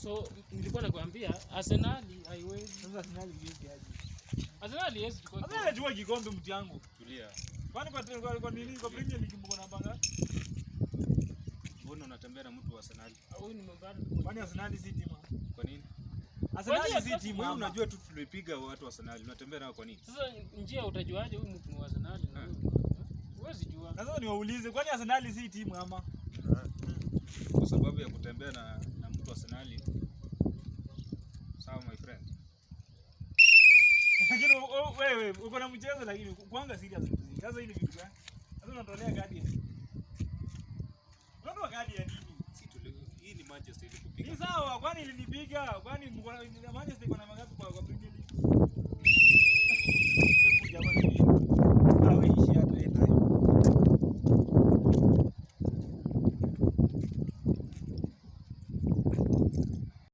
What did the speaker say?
So nilikuwa nakwambia Arsenal haiwezi. Sasa Arsenal hizi aje? Arsenal yes tuko. Arsenal anachukua kikombe mtu yangu. Tulia. Kwani kwa nini kwa Premier League mko na banga? Mbona unatembea na mtu wa Arsenal? Huyu ni mbali. Kwani Arsenal si timu? Kwa nini? Arsenal si timu. Wewe unajua tu tulipiga watu wa Arsenal. Unatembea nao kwa nini? Sasa njia utajuaje huyu mtu wa Arsenal na huyu? Huwezi jua. Sasa niwaulize kwani Arsenal si timu ama? Kwa sababu ya kutembea na mtu wa Arsenal. Sawa my friend. Lakini wewe uko na mchezo lakini kuanga serious. Sasa hii ni vitu gani? Sasa unatolea kadi. Unatoa kadi ya nini? Hii ni Manchester ilikupiga. Ni sawa, kwani ilinipiga? Kwani mko na Manchester iko na magapi kwa Premier League? Hebu jamani. Awe ishi hata nayo.